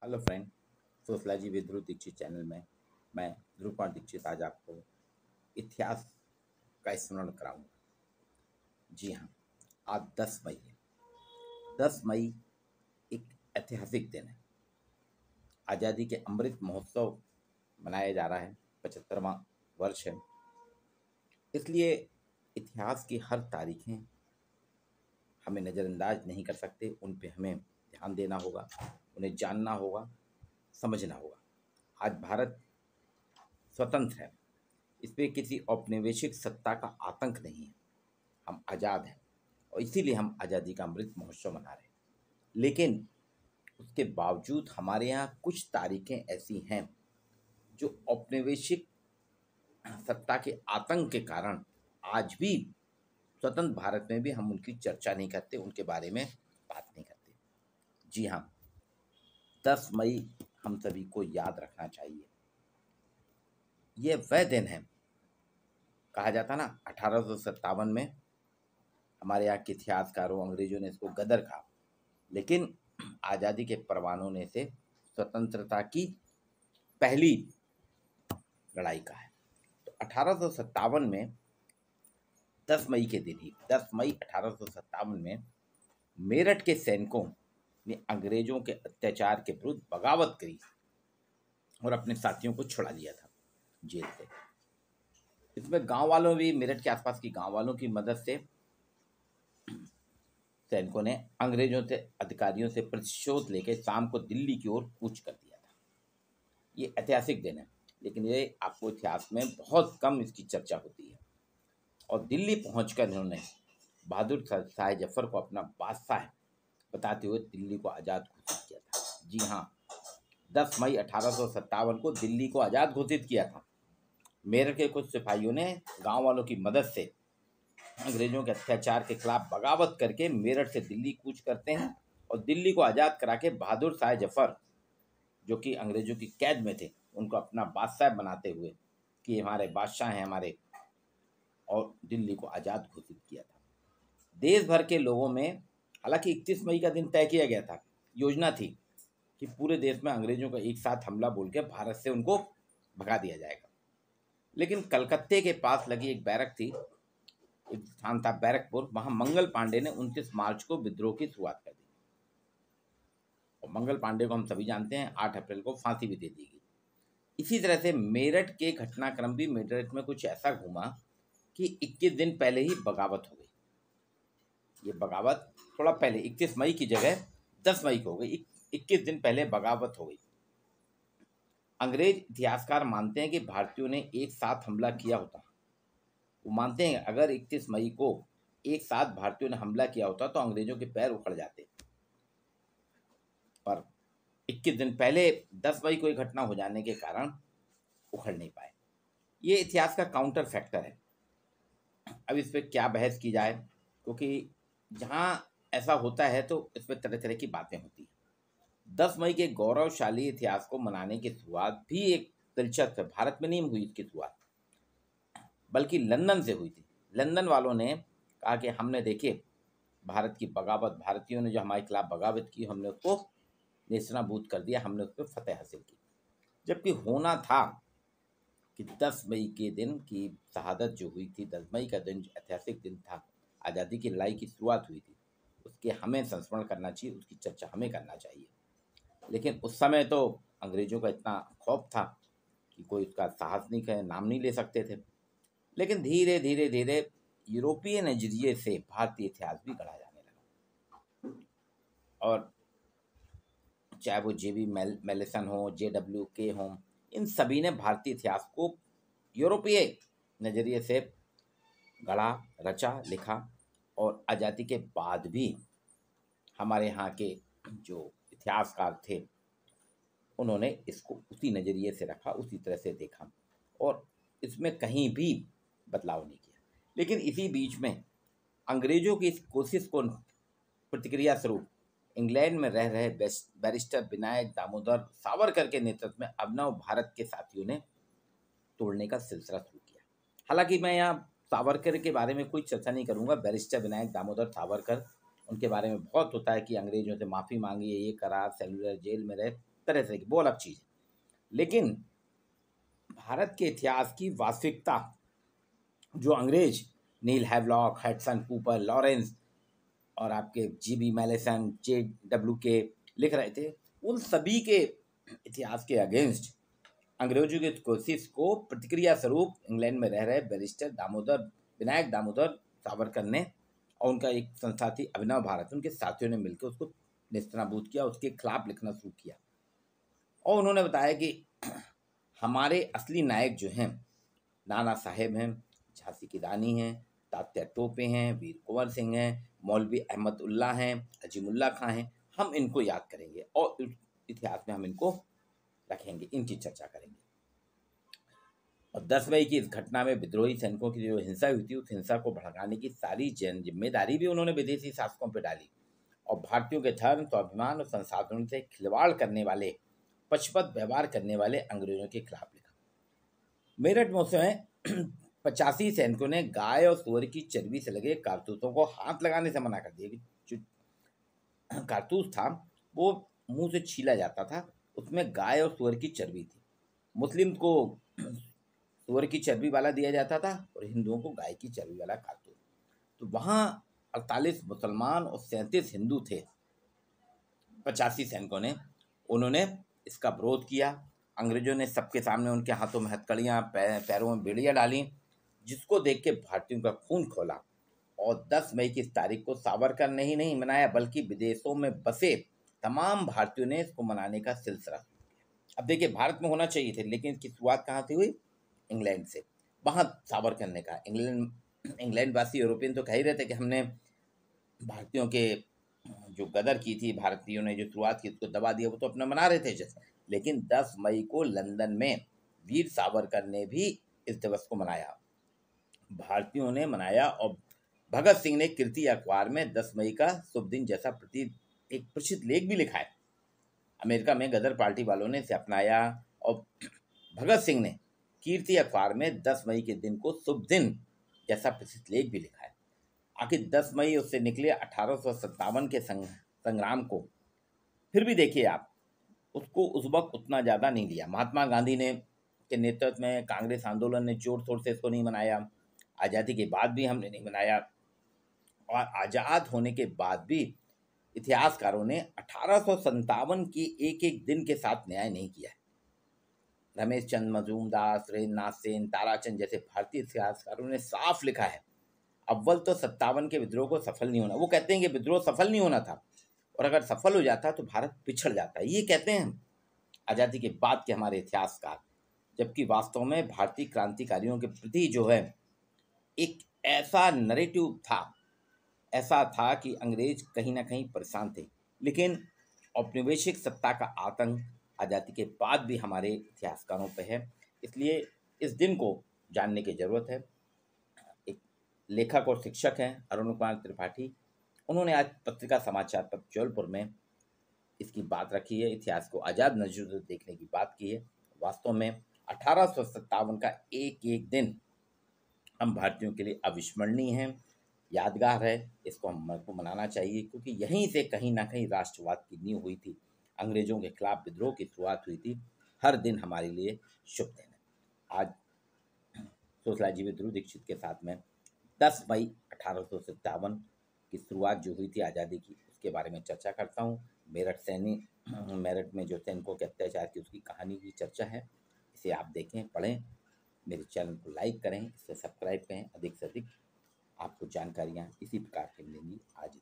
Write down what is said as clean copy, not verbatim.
Hello friend. Sociology with Dhruv Dikshit channel में मैं ध्रुव कुमार दीक्षित आज आपको इतिहास का स्मरण कराऊंगा। जी हाँ, आज 10 मई है। 10 मई एक ऐतिहासिक दिन है। आज़ादी के अमृत महोत्सव मनाया जा रहा है, 75वां वर्ष है। इसलिए इतिहास की हर तारीखें हमें नज़रअंदाज नहीं कर सकते, उन पे हमें ध्यान देना होगा, उन्हें जानना होगा, समझना होगा। आज भारत स्वतंत्र है, इस पे किसी औपनिवेशिक सत्ता का आतंक नहीं है। हम आज़ाद हैं और इसीलिए हम आज़ादी का अमृत महोत्सव मना रहे हैं। लेकिन उसके बावजूद हमारे यहाँ कुछ तारीखें ऐसी हैं जो औपनिवेशिक सत्ता के आतंक के कारण आज भी स्वतंत्र भारत में भी हम उनकी चर्चा नहीं करते, उनके बारे में बात नहीं करते। जी हाँ, 10 मई हम सभी को याद रखना चाहिए। ये वह दिन है, कहा जाता ना 1857 में हमारे यहाँ के इतिहासकारों अंग्रेजों ने इसको गदर कहा, लेकिन आज़ादी के परवानों ने इसे स्वतंत्रता की पहली लड़ाई कहा है। तो 1857 में 10 मई के दिन ही 10 मई 1857 में मेरठ के सैनिकों ने अंग्रेजों के अत्याचार के विरुद्ध बगावत करी और अपने साथियों को छुड़ा लिया था जेल से। इसमें गांव वालों भी, मेरठ के आसपास की गांव वालों की मदद से सैनिकों ने अंग्रेजों से, अधिकारियों से प्रतिशोध लेकर शाम को दिल्ली की ओर कूच कर दिया था। ये ऐतिहासिक दिन है, लेकिन ये आपको इतिहास में बहुत कम इसकी चर्चा होती है। और दिल्ली पहुंचकर इन्होंने बहादुर शाह जफर को अपना बादशाह बताते हुए दिल्ली को आज़ाद घोषित किया था। जी हाँ, 10 मई 1857 को दिल्ली को आज़ाद घोषित किया था। मेरठ के कुछ सिपाहियों ने गांव वालों की मदद से अंग्रेजों के अत्याचार के खिलाफ बगावत करके मेरठ से दिल्ली कूच करते हैं और दिल्ली को आज़ाद करा के बहादुर शाह जफर, जो कि अंग्रेजों की कैद में थे, उनको अपना बादशाह बनाते हुए कि हमारे बादशाह हैं हमारे, और दिल्ली को आज़ाद घोषित किया था। देश भर के लोगों में, हालांकि 31 मई का दिन तय किया गया था, योजना थी कि पूरे देश में अंग्रेजों का एक साथ हमला बोल के भारत से उनको भगा दिया जाएगा, लेकिन कलकत्ते के पास लगी एक बैरक थी, एक स्थान था बैरकपुर, वहां मंगल पांडे ने 29 मार्च को विद्रोह की शुरुआत कर दी। और मंगल पांडे को हम सभी जानते हैं, 8 अप्रैल को फांसी भी दे दी गई। इसी तरह से मेरठ के घटनाक्रम भी मेरठ में कुछ ऐसा घूमा कि 21 दिन पहले ही बगावत हो गई। ये बगावत थोड़ा पहले 31 मई की जगह 10 मई को हो गई, 21 दिन पहले बगावत हो गई। अंग्रेज इतिहासकार मानते हैं कि भारतीयों ने एक साथ हमला किया होता। वो मानते हैं अगर 31 मई को एक साथ भारतीयों ने हमला किया होता तो अंग्रेजों के पैर उखड़ जाते, पर 21 दिन पहले 10 मई को एक घटना हो जाने के कारण उखड़ नहीं पाए। ये इतिहास का काउंटर फैक्टर है। अब इस पर क्या बहस की जाए, क्योंकि जहाँ ऐसा होता है तो इसमें तरह तरह की बातें होती हैं। 10 मई के गौरवशाली इतिहास को मनाने की शुरुआत भी एक दिलचस्प है। भारत में नहीं हुई इसकी शुरुआत, बल्कि लंदन से हुई थी। लंदन वालों ने कहा कि हमने देखिए भारत की बगावत, भारतीयों ने जो हमारे खिलाफ बगावत की, हमने उसको नेस्तनाबूद कर दिया, हमने उस पर फतेह हासिल की। जबकि होना था कि 10 मई के दिन की शहादत जो हुई थी, 10 मई का दिन ऐतिहासिक दिन था, आज़ादी की लड़ाई की शुरुआत हुई थी, उसके हमें संस्मरण करना चाहिए, उसकी चर्चा हमें करना चाहिए। लेकिन उस समय तो अंग्रेजों का इतना खौफ था कि कोई उसका साहस नहीं करे, नाम नहीं ले सकते थे। लेकिन धीरे धीरे धीरे यूरोपीय नजरिए से भारतीय इतिहास भी गढ़ा जाने लगा। और चाहे वो जे बी मेलिसन हो, JW के हों, इन सभी ने भारतीय इतिहास को यूरोपीय नज़रिए से गढ़ा, रचा, लिखा। और आज़ादी के बाद भी हमारे यहाँ के जो इतिहासकार थे उन्होंने इसको उसी नज़रिए से रखा, उसी तरह से देखा और इसमें कहीं भी बदलाव नहीं किया। लेकिन इसी बीच में अंग्रेजों की इस कोशिश को प्रतिक्रिया स्वरूप इंग्लैंड में रह रहे बैरिस्टर विनायक दामोदर सावरकर के नेतृत्व में अभिनव भारत के साथियों ने तोड़ने का सिलसिला शुरू किया। हालांकि मैं यहाँ सावरकर के बारे में कोई चर्चा नहीं करूँगा। बैरिस्टर विनायक दामोदर सावरकर, उनके बारे में बहुत होता है कि अंग्रेजों से माफ़ी मांगी है, ये करा, सेलुलर जेल में रहे। तरह से वो अलग चीज़ है। लेकिन भारत के इतिहास की वास्तविकता जो अंग्रेज नील हैवलॉक, हडसन, कूपर, लॉरेंस और आपके जीबी मैलेसन, JW के लिख रहे थे, उन सभी के इतिहास के अगेंस्ट अंग्रेजों की कोशिश को प्रतिक्रिया स्वरूप इंग्लैंड में रह रहे बैरिस्टर विनायक दामोदर सावरकर ने और उनका एक संस्था थी अभिनव भारत, उनके साथियों ने मिलकर उसको नेस्तनाबूद किया, उसके खिलाफ लिखना शुरू किया। और उन्होंने बताया कि हमारे असली नायक जो हैं नाना साहेब हैं, झांसी की रानी हैं, तात्या टोपे हैं, वीर कुंवर सिंह हैं, मौलवी अहमदुल्ला हैं, अजीमुल्ला खां हैं, हम इनको याद करेंगे और इतिहास में हम इनको रखेंगे, इनकी चर्चा करेंगे। और 10 मई की इस घटना में विद्रोही सैनिकों की जो हिंसा हुई थी, उस हिंसा को भड़काने की सारी जिम्मेदारी भी उन्होंने विदेशी शासकों पर डाली और भारतीयों के धर्म, स्वाभिमान और संसाधनों से खिलवाड़ करने वाले, पक्षपात व्यवहार करने वाले अंग्रेजों के खिलाफ लिखा। मेरठ में उस समय 85 सैनिकों ने गाय और सुअर की चर्बी से लगे कारतूसों को हाथ लगाने से मना कर दिया कि जो कारतूस था वो मुंह से छीला जाता था, उसमें गाय और सुअर की चर्बी थी। मुस्लिम को सुअर की चर्बी वाला दिया जाता था और हिंदुओं को गाय की चर्बी वाला कारतूस। तो वहाँ 48 मुसलमान और 37 हिंदू थे। 85 सैनिकों ने उन्होंने इसका विरोध किया। अंग्रेजों ने सबके सामने उनके हाथों में हथकड़ियाँ, पैरों में बेड़ियाँ डाली, जिसको देख के भारतीयों का खून खोला। और 10 मई की इस तारीख को सावरकर ने ही नहीं मनाया, बल्कि विदेशों में बसे तमाम भारतीयों ने इसको मनाने का सिलसिला। अब देखिए, भारत में होना चाहिए थे, लेकिन इसकी शुरुआत कहाँ से हुई? इंग्लैंड से। वहाँ सावरकर ने कहा, इंग्लैंड वासी यूरोपियन तो कह ही रहे थे कि हमने भारतीयों के जो गदर की थी, भारतीयों ने जो शुरुआत की उसको दबा दिया, वो तो अपना मना रहे थे जैसे। लेकिन 10 मई को लंदन में वीर सावरकर ने भी इस दिवस को मनाया, भारतीयों ने मनाया। और भगत सिंह ने कीर्ति अखबार में 10 मई का शुभ दिन जैसा एक प्रसिद्ध लेख भी लिखा है। अमेरिका में गदर पार्टी वालों ने इसे अपनाया और भगत सिंह ने कीर्ति अखबार में 10 मई के दिन को शुभ दिन जैसा प्रसिद्ध लेख भी लिखा है। आखिर 10 मई उससे निकले 1857 के संग्राम को फिर भी देखिए आप, उसको उस वक्त उतना ज़्यादा नहीं लिया। महात्मा गांधी ने के नेतृत्व में कांग्रेस आंदोलन ने जोर शोर से इसको नहीं मनाया। आज़ादी के बाद भी हमने नहीं मनाया और आज़ाद होने के बाद भी इतिहासकारों ने 1857 की एक एक दिन के साथ न्याय नहीं किया है। रमेश चंद्र मजूमदार, सुरेंद्रनाथ सेन, ताराचंद जैसे भारतीय इतिहासकारों ने साफ लिखा है, अव्वल तो 57 के विद्रोह को सफल नहीं होना। वो कहते हैं कि विद्रोह सफल नहीं होना था और अगर सफल हो जाता तो भारत पिछड़ जाता है, ये कहते हैं आज़ादी के बाद के हमारे इतिहासकार। जबकि वास्तव में भारतीय क्रांतिकारियों के प्रति जो है एक ऐसा नैरेटिव था, ऐसा था कि अंग्रेज कहीं ना कहीं परेशान थे। लेकिन औपनिवेशिक सत्ता का आतंक आज़ादी के बाद भी हमारे इतिहासकारों पे है, इसलिए इस दिन को जानने की ज़रूरत है। एक लेखक और शिक्षक हैं अरुण कुमार त्रिपाठी, उन्होंने आज पत्रिका समाचार पत्र जौलपुर में इसकी बात रखी है, इतिहास को आज़ाद नजर से देखने की बात की है। वास्तव में 1857 का एक एक दिन हम भारतीयों के लिए अविस्मरणीय है, यादगार है। इसको हमको मनाना चाहिए, क्योंकि यहीं से कहीं ना कहीं राष्ट्रवाद की नींव हुई थी, अंग्रेजों के खिलाफ विद्रोह की शुरुआत हुई थी। हर दिन हमारे लिए शुभ दिन है। आज सोशलाजी ध्रुव दीक्षित के साथ में 10 मई 1857 की शुरुआत जो हुई थी आज़ादी की, उसके बारे में चर्चा करता हूँ। मेरठ में जो सैनिकों के अत्याचार की उसकी कहानी की चर्चा है। इसे आप देखें, पढ़ें, मेरे चैनल को लाइक करें, इसे सब्सक्राइब करें। अधिक से अधिक आपको जानकारियाँ इसी प्रकार की मिलेंगी। आज